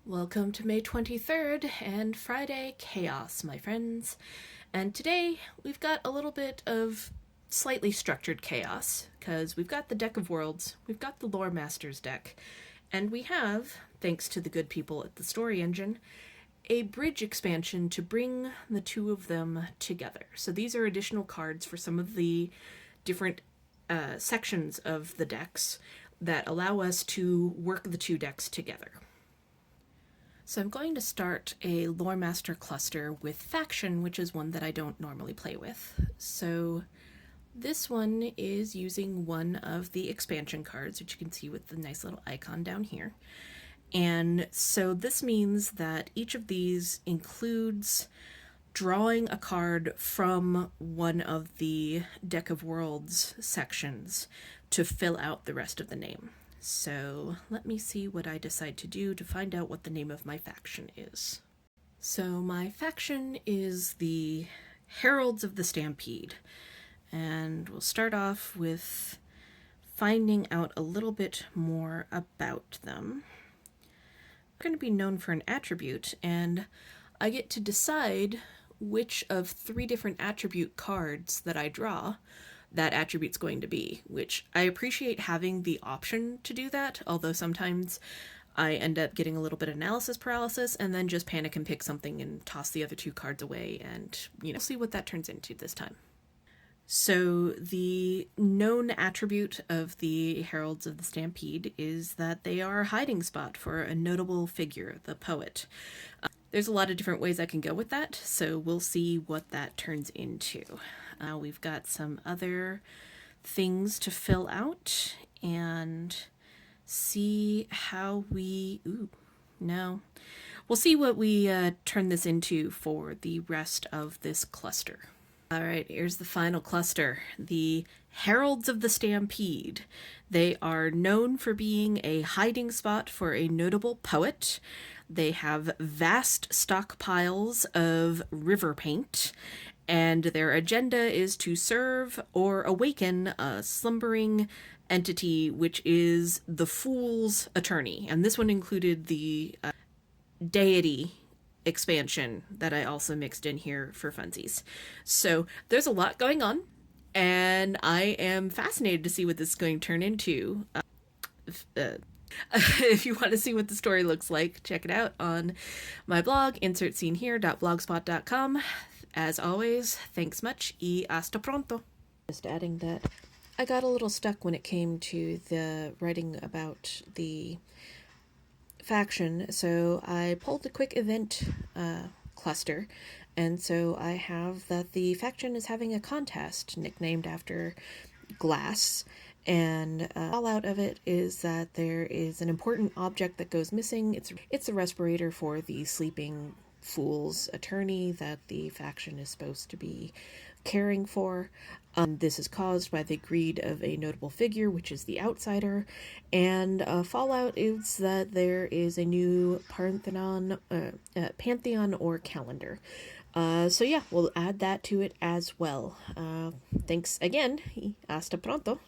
Welcome to May 23rd and Friday Chaos, my friends. And today we've got a little bit of slightly structured chaos, because we've got the Deck of Worlds, we've got the Lore Masters deck, and we have, thanks to the good people at the Story Engine, a bridge expansion to bring the two of them together. So these are additional cards for some of the different sections of the decks that allow us to work the two decks together. So I'm going to start a Lore Master cluster with Faction, which is one that I don't normally play with. So this one is using one of the expansion cards, which you can see with the nice little icon down here. And so this means that each of these includes drawing a card from one of the Deck of Worlds sections to fill out the rest of the name. So let me see what I decide to do to find out what the name of my faction is. So my faction is the Heralds of the Stampede, and we'll start off with finding out a little bit more about them. I'm going to be known for an attribute, and I get to decide which of 3 different attribute cards that I draw that attribute's going to be, which I appreciate having the option to do that, although sometimes I end up getting a little bit of analysis paralysis and then just panic and pick something and toss the other 2 cards away, and, we'll see what that turns into this time. So the known attribute of the Heralds of the Stampede is that they are a hiding spot for a notable figure, the poet. There's a lot of different ways I can go with that, so we'll see what that turns into. We've got some other things to fill out and see how we... We'll see what we turn this into for the rest of this cluster. Alright, here's the final cluster. The Heralds of the Stampede. They are known for being a hiding spot for a notable poet. They have vast stockpiles of river paint, and their agenda is to serve or awaken a slumbering entity, which is the Fool's Attorney. And this one included the deity expansion that I also mixed in here for funsies. So there's a lot going on, and I am fascinated to see what this is going to turn into. If you want to see what the story looks like, check it out on my blog, insertscenehere.blogspot.com. As always, thanks much y hasta pronto. Just adding that I got a little stuck when it came to the writing about the faction, so I pulled a quick event cluster, and so I have that the faction is having a contest nicknamed after glass, and all out of it is that there is an important object that goes missing. It's a respirator for the sleeping Fool's Attorney that the faction is supposed to be caring for. This is caused by the greed of a notable figure, which is the Outsider, and fallout is that there is a new pantheon or calendar. So yeah, we'll add that to it as well. Thanks again. Hasta pronto.